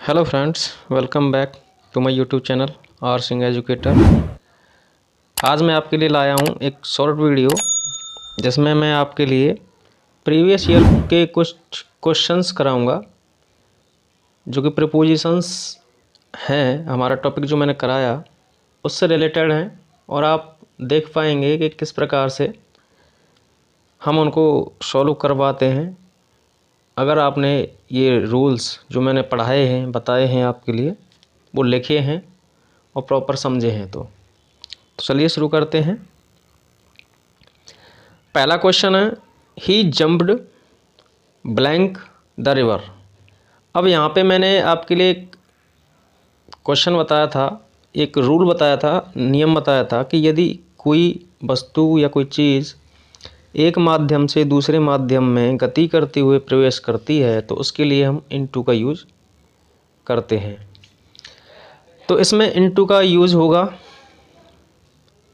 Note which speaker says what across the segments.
Speaker 1: Hello friends, welcome back to my YouTube channel R Singh educator. आज मैं आपके लिए लाया हूं एक शॉर्ट वीडियो जिसमें मैं आपके लिए प्रीवियस ईयर के कुछ क्वेश्चंस कराऊंगा जो कि प्रीपोजिशंस हैं। हमारा टॉपिक जो मैंने कराया उससे रिलेटेड हैं और आप देख पाएंगे कि किस प्रकार से हम उनको सॉल्व करवाते हैं। अगर आपने ये रूल्स जो मैंने पढ़ाए हैं, बताए हैं आपके लिए, वो लिखे हैं और प्रॉपर समझे हैं तो चलिए शुरू करते हैं। पहला क्वेश्चन है, ही जंप्ड ब्लैंक द रिवर। अब यहाँ पे मैंने आपके लिए एक क्वेश्चन बताया था, एक रूल बताया था, नियम बताया था कि यदि कोई वस्तु या कोई चीज़ एक माध्यम से दूसरे माध्यम में गति करते हुए प्रवेश करती है तो उसके लिए हम इनटू का यूज़ करते हैं। तो इसमें इनटू का यूज़ होगा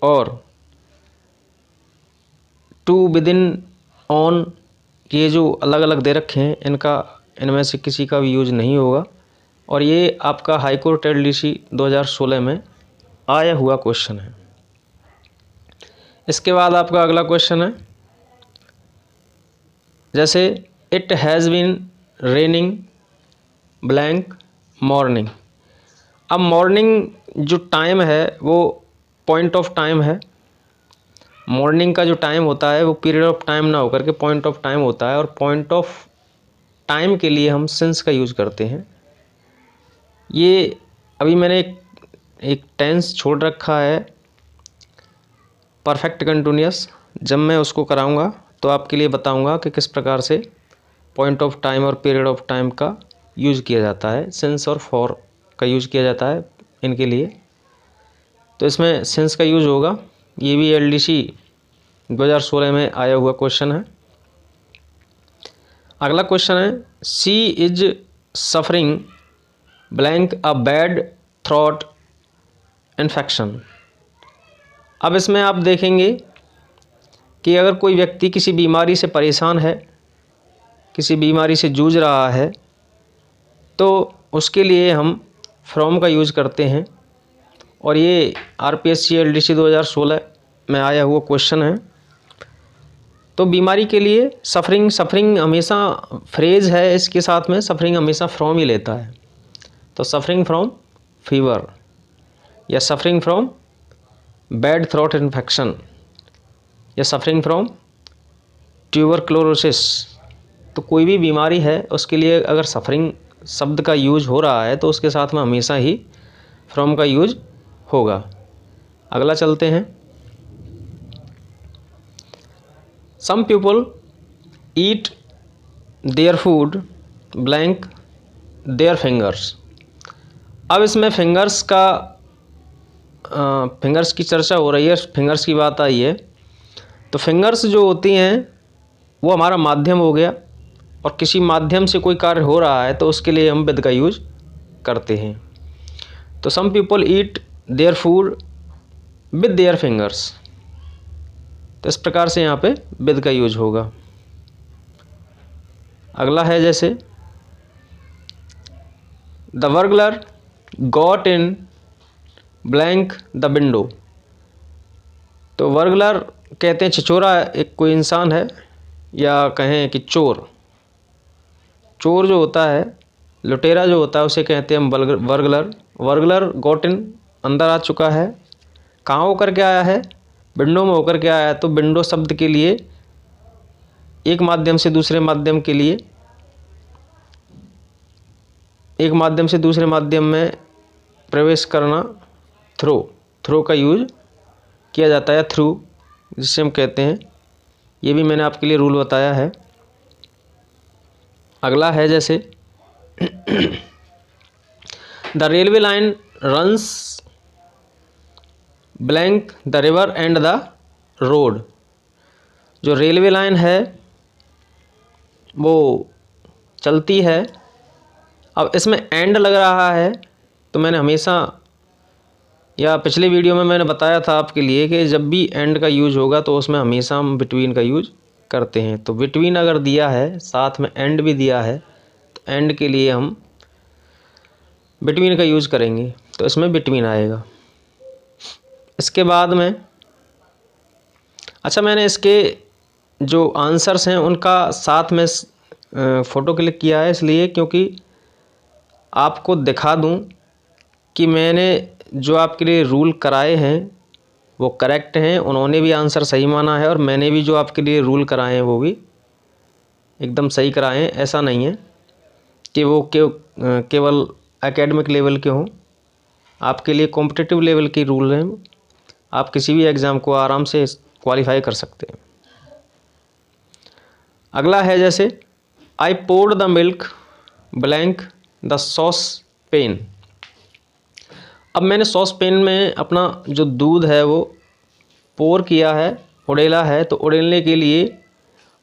Speaker 1: और टू, विदिन, ऑन, ये जो अलग अलग दे रखे हैं इनमें से किसी का भी यूज़ नहीं होगा। और ये आपका हाई कोर्ट एलडीसी 2016 में आया हुआ क्वेश्चन है। इसके बाद आपका अगला क्वेश्चन है, जैसे it has been raining blank morning. अब मॉर्निंग जो टाइम है वो पॉइंट ऑफ टाइम है। मॉर्निंग का जो टाइम होता है वो पीरियड ऑफ टाइम ना होकर के पॉइंट ऑफ टाइम होता है और पॉइंट ऑफ टाइम के लिए हम सिंस का यूज़ करते हैं। ये अभी मैंने एक टेंस छोड़ रखा है, परफेक्ट कंटिन्यूअस। जब मैं उसको कराऊंगा तो आपके लिए बताऊंगा कि किस प्रकार से पॉइंट ऑफ टाइम और पीरियड ऑफ टाइम का यूज़ किया जाता है, सिंस और फॉर का यूज़ किया जाता है इनके लिए। तो इसमें सिंस का यूज़ होगा। ये भी एलडीसी 2016 में आया हुआ क्वेश्चन है। अगला क्वेश्चन है, she is suffering blank a bad throat infection. अब इसमें आप देखेंगे कि अगर कोई व्यक्ति किसी बीमारी से परेशान है, किसी बीमारी से जूझ रहा है, तो उसके लिए हम फ्रॉम का यूज़ करते हैं। और ये आरपीएससी एलडीसी 2016 में आया हुआ क्वेश्चन है। तो बीमारी के लिए सफरिंग हमेशा फ्रेज है, इसके साथ में सफरिंग हमेशा फ्रॉम ही लेता है। तो सफरिंग फ्रॉम फीवर या suffering from bad throat infection या सफरिंग फ्रॉम ट्यूबरक्लोसिस। तो कोई भी बीमारी है उसके लिए अगर सफरिंग शब्द का यूज हो रहा है तो उसके साथ में हमेशा ही फ्रॉम का यूज होगा। अगला चलते हैं, some people eat their food blank their fingers. अब इसमें फिंगर्स की चर्चा हो रही है, फिंगर्स की बात आई है। तो फिंगर्स जो होती हैं वो हमारा माध्यम हो गया और किसी माध्यम से कोई कार्य हो रहा है तो उसके लिए हम विद का यूज करते हैं। तो some people eat their food with their fingers. तो इस प्रकार से यहाँ पे विद का यूज होगा। अगला है, जैसे the burglar got in blank the window. तो बर्गलर कहते हैं छिछोरा, एक कोई इंसान है, या कहें कि चोर जो होता है, लुटेरा जो होता है उसे कहते हैं हम बर्गलर। बर्गलर गॉट इन, अंदर आ चुका है। कहाँ होकर के आया है? विंडो में होकर के आया है। तो विंडो शब्द के लिए एक माध्यम से दूसरे माध्यम के लिए, एक माध्यम से दूसरे माध्यम में प्रवेश करना, थ्रो का यूज किया जाता है, थ्रू जिसे हम कहते हैं। ये भी मैंने आपके लिए रूल बताया है। अगला है, जैसे the railway line runs blank the river and the road. जो रेलवे लाइन है वो चलती है। अब इसमें एंड लग रहा है तो मैंने हमेशा, या पिछले वीडियो में मैंने बताया था आपके लिए कि जब भी एंड का यूज होगा तो उसमें हमेशा हम बिटवीन का यूज करते हैं। तो बिटवीन अगर दिया है, साथ में एंड भी दिया है, तो एंड के लिए हम बिटवीन का यूज़ करेंगे तो इसमें बिटवीन आएगा। इसके बाद में अच्छा, मैंने इसके जो आंसर्स हैं उनका साथ में फ़ोटो क्लिक किया है, इसलिए क्योंकि आपको दिखा दूं कि मैंने जो आपके लिए रूल कराए हैं वो करेक्ट हैं, उन्होंने भी आंसर सही माना है और मैंने भी जो आपके लिए रूल कराए हैं वो भी एकदम सही कराए हैं। ऐसा नहीं है कि वो केवल एकेडमिक लेवल के हों, आपके लिए कॉम्पिटिटिव लेवल के रूल हैं, आप किसी भी एग्ज़ाम को आराम से क्वालिफाई कर सकते हैं। अगला है जैसे I poured the milk blank the sauce pan. अब मैंने सॉस पेन में अपना जो दूध है वो पोर किया है, उड़ेला है, तो उड़ेलने के लिए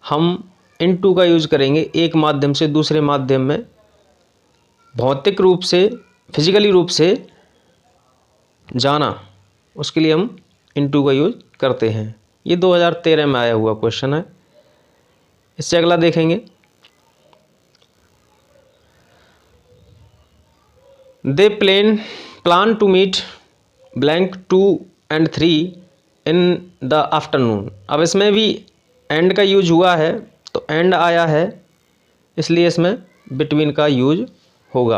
Speaker 1: हम इनटू का यूज़ करेंगे। एक माध्यम से दूसरे माध्यम में भौतिक रूप से, फिजिकली रूप से जाना, उसके लिए हम इनटू का यूज़ करते हैं। ये 2013 में आया हुआ क्वेश्चन है। इससे अगला देखेंगे, they plan to meet blank 2 and 3 in the afternoon. अब इसमें भी एंड का यूज हुआ है, तो एंड आया है, इसलिए इसमें बिटवीन का यूज होगा।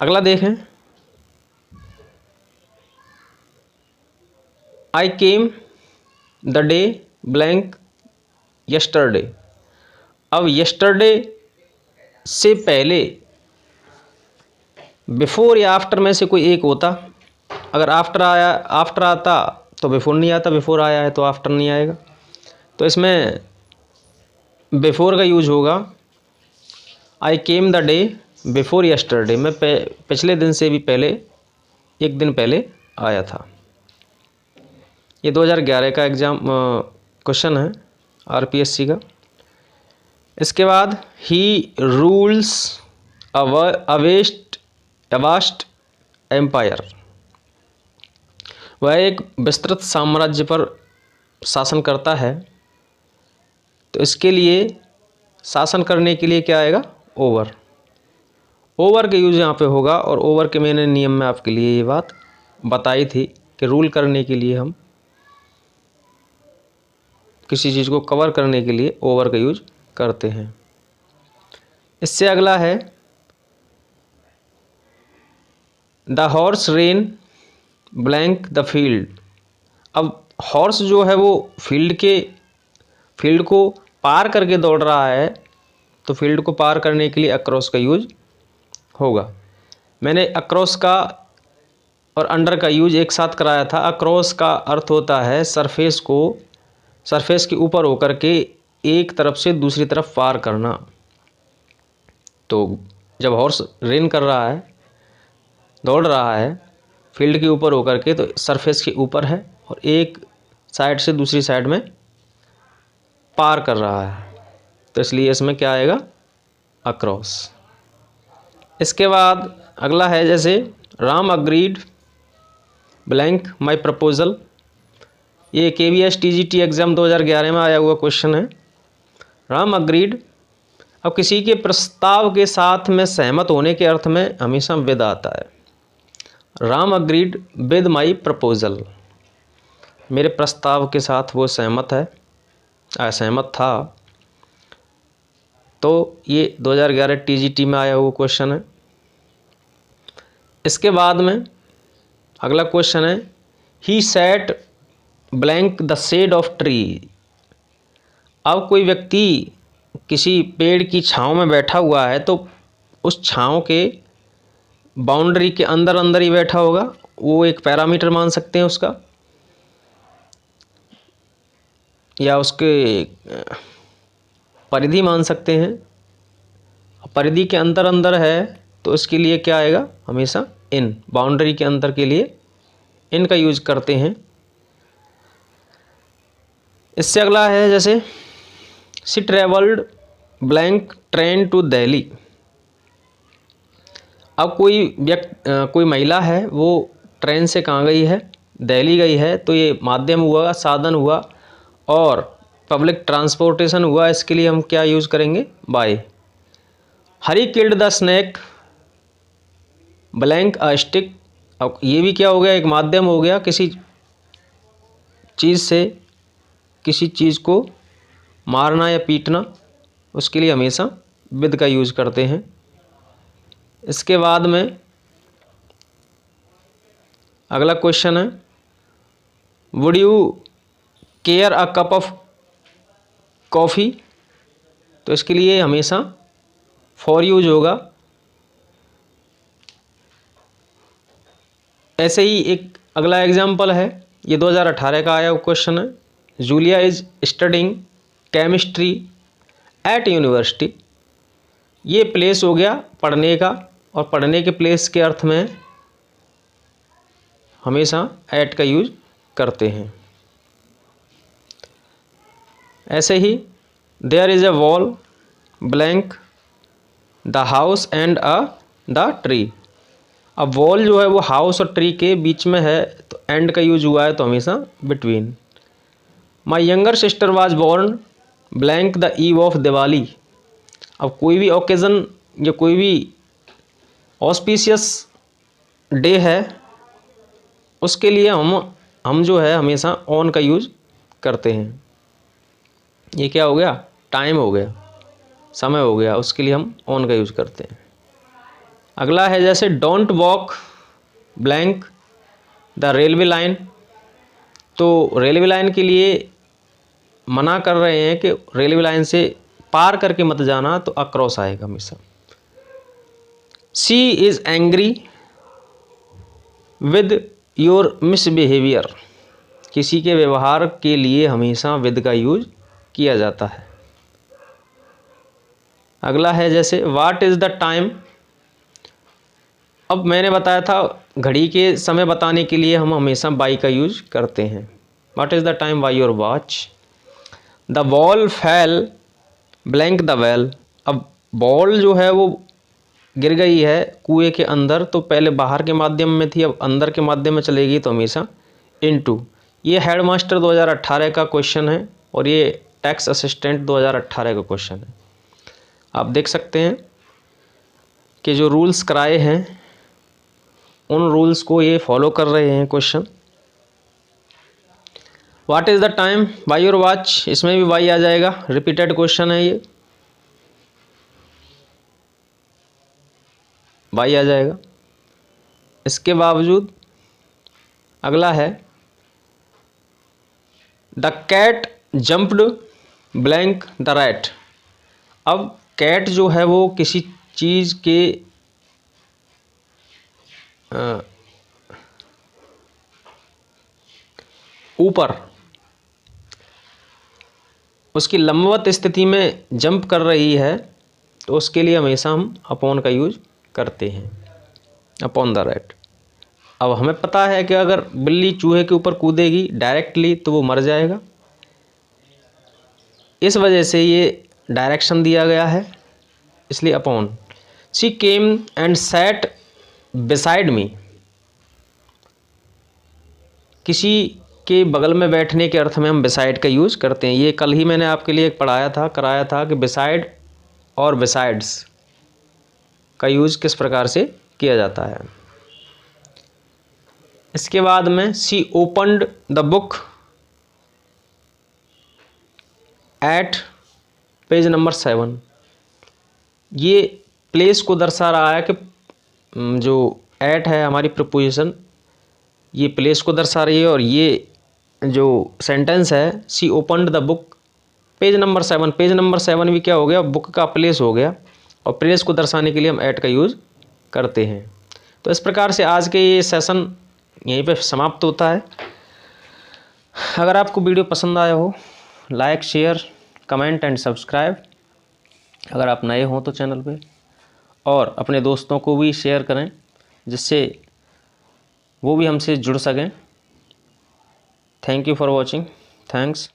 Speaker 1: अगला देखें, I came the day blank yesterday. अब यस्टरडे से पहले बिफोर या आफ्टर में से कोई एक होता। अगर आफ्टर आता तो बिफोर नहीं आता, बिफोर आया है तो आफ्टर नहीं आएगा, तो इसमें बिफोर का यूज होगा। I came the day before yesterday, मैं पिछले दिन से भी पहले, एक दिन पहले आया था। ये 2011 का एग्ज़ाम क्वेश्चन है आरपीएससी का। इसके बाद ही रूल्स अ वास्ट एम्पायर। वह एक विस्तृत साम्राज्य पर शासन करता है, तो इसके लिए शासन करने के लिए क्या आएगा, ओवर। ओवर के यूज़ यहाँ पे होगा, और ओवर के मैंने नियम में आपके लिए ये बात बताई थी कि रूल करने के लिए, हम किसी चीज़ को कवर करने के लिए ओवर का यूज करते हैं। इससे अगला है the horse rain blank the field. अब हॉर्स जो है वो फील्ड को पार करके दौड़ रहा है, तो फील्ड को पार करने के लिए अक्रॉस का यूज होगा। मैंने अक्रॉस का और अंडर का यूज एक साथ कराया था। अक्रॉस का अर्थ होता है सरफेस के ऊपर होकर के एक तरफ से दूसरी तरफ पार करना। तो जब हॉर्स रेन कर रहा है, दौड़ रहा है फील्ड के ऊपर होकर के, तो सरफेस के ऊपर है और एक साइड से दूसरी साइड में पार कर रहा है, तो इसलिए इसमें क्या आएगा, अक्रॉस। इसके बाद अगला है जैसे राम अग्रीड ब्लैंक माई प्रपोजल। ये KVS TGT एग्ज़ाम 2011 में आया हुआ क्वेश्चन है। राम अग्रीड, अब किसी के प्रस्ताव के साथ में सहमत होने के अर्थ में हमेशा विद आता है। Ram agreed with my proposal, मेरे प्रस्ताव के साथ वो सहमत है, असहमत था, तो ये 2011 TGT में आया हुआ क्वेश्चन है। इसके बाद में अगला क्वेश्चन है he sat blank the shade of tree. अब कोई व्यक्ति किसी पेड़ की छांव में बैठा हुआ है, तो उस छांव के बाउंड्री के अंदर अंदर ही बैठा होगा, वो एक पैरामीटर मान सकते हैं उसका, या उसके परिधि मान सकते हैं। परिधि के अंदर अंदर है तो इसके लिए क्या आएगा, हमेशा इन, बाउंड्री के अंदर के लिए इन का यूज करते हैं। इससे अगला है जैसे she travelled blank train to Delhi. अब कोई महिला है, वो ट्रेन से कहाँ गई है, दिल्ली गई है, तो ये माध्यम हुआ, साधन हुआ, और पब्लिक ट्रांसपोर्टेशन हुआ, इसके लिए हम क्या यूज़ करेंगे, by. Hari killed the snake blank a stick. अब ये भी क्या हो गया, एक माध्यम हो गया, किसी चीज़ से किसी चीज़ को मारना या पीटना, उसके लिए हमेशा विद का यूज करते हैं। इसके बाद में अगला क्वेश्चन है, would you care a cup of coffee. तो इसके लिए हमेशा फॉर यूज होगा। ऐसे ही एक अगला एग्जाम्पल है, ये 2018 का आया हुआ क्वेश्चन है, Julia is studying chemistry at university. ये प्लेस हो गया पढ़ने का, और पढ़ने के प्लेस के अर्थ में हमेशा एट का यूज करते हैं। ऐसे ही there is a wall blank the house and the tree. अब वॉल जो है वो हाउस और ट्री के बीच में है, तो एंड का यूज हुआ है, तो हमेशा between. My younger sister was born blank the eve of Diwali. अब कोई भी ओकेज़न या कोई भी ऑस्पिशियस डे है, उसके लिए हम जो है हमेशा ऑन का यूज करते हैं। ये क्या हो गया, टाइम हो गया, समय हो गया, उसके लिए हम ऑन का यूज करते हैं। अगला है जैसे don't walk blank the railway line. तो रेलवे लाइन के लिए मना कर रहे हैं कि रेलवे लाइन से पार करके मत जाना, तो अक्रॉस आएगा हमेशा। She is angry with your misbehaviour. किसी के व्यवहार के लिए हमेशा विद का यूज किया जाता है। अगला है जैसे व्हाट इज़ द टाइम। अब मैंने बताया था घड़ी के समय बताने के लिए हम हमेशा बाई का यूज करते हैं। What is the time by your watch. The ball fail blank the well. अब बॉल जो है वो गिर गई है कुएं के अंदर, तो पहले बाहर के माध्यम में थी, अब अंदर के माध्यम में चलेगी, तो हमेशा इनटू। ये हेडमास्टर 2018 का क्वेश्चन है, और ये टैक्स असिस्टेंट 2018 का क्वेश्चन है। आप देख सकते हैं कि जो रूल्स कराए हैं उन रूल्स को ये फॉलो कर रहे हैं question. What is the time by your watch, इसमें भी बाई आ जाएगा, रिपीटेड क्वेश्चन है ये, बाई आ जाएगा। इसके बावजूद अगला है the cat jumped blank the rat. अब कैट जो है वो किसी चीज़ के ऊपर उसकी लंबवत स्थिति में जंप कर रही है, तो उसके लिए हमेशा हम अपॉन का यूज करते हैं, अपॉन द रैट। अब हमें पता है कि अगर बिल्ली चूहे के ऊपर कूदेगी डायरेक्टली तो वो मर जाएगा, इस वजह से ये डायरेक्शन दिया गया है, इसलिए upon. She came and set beside me. किसी के बगल में बैठने के अर्थ में हम बिसाइड का यूज़ करते हैं। ये कल ही मैंने आपके लिए पढ़ाया था, कराया था कि बिसाइड और बिसाइड्स का यूज़ किस प्रकार से किया जाता है। इसके बाद में she opened the book at page number 7। ये प्लेस को दर्शा रहा है कि जो एट है हमारी प्रपोजिशन, ये प्लेस को दर्शा रही है, और ये जो सेंटेंस है she opened the book page number 7। Page number 7 भी क्या हो गया, बुक का प्लेस हो गया, और प्लेस को दर्शाने के लिए हम एट का यूज़ करते हैं। तो इस प्रकार से आज के ये सेशन यहीं पे समाप्त होता है। अगर आपको वीडियो पसंद आया हो, like share comment and subscribe. अगर आप नए हों तो चैनल पे, और अपने दोस्तों को भी शेयर करें, जिससे वो भी हमसे जुड़ सकें। Thank you for watching. Thanks.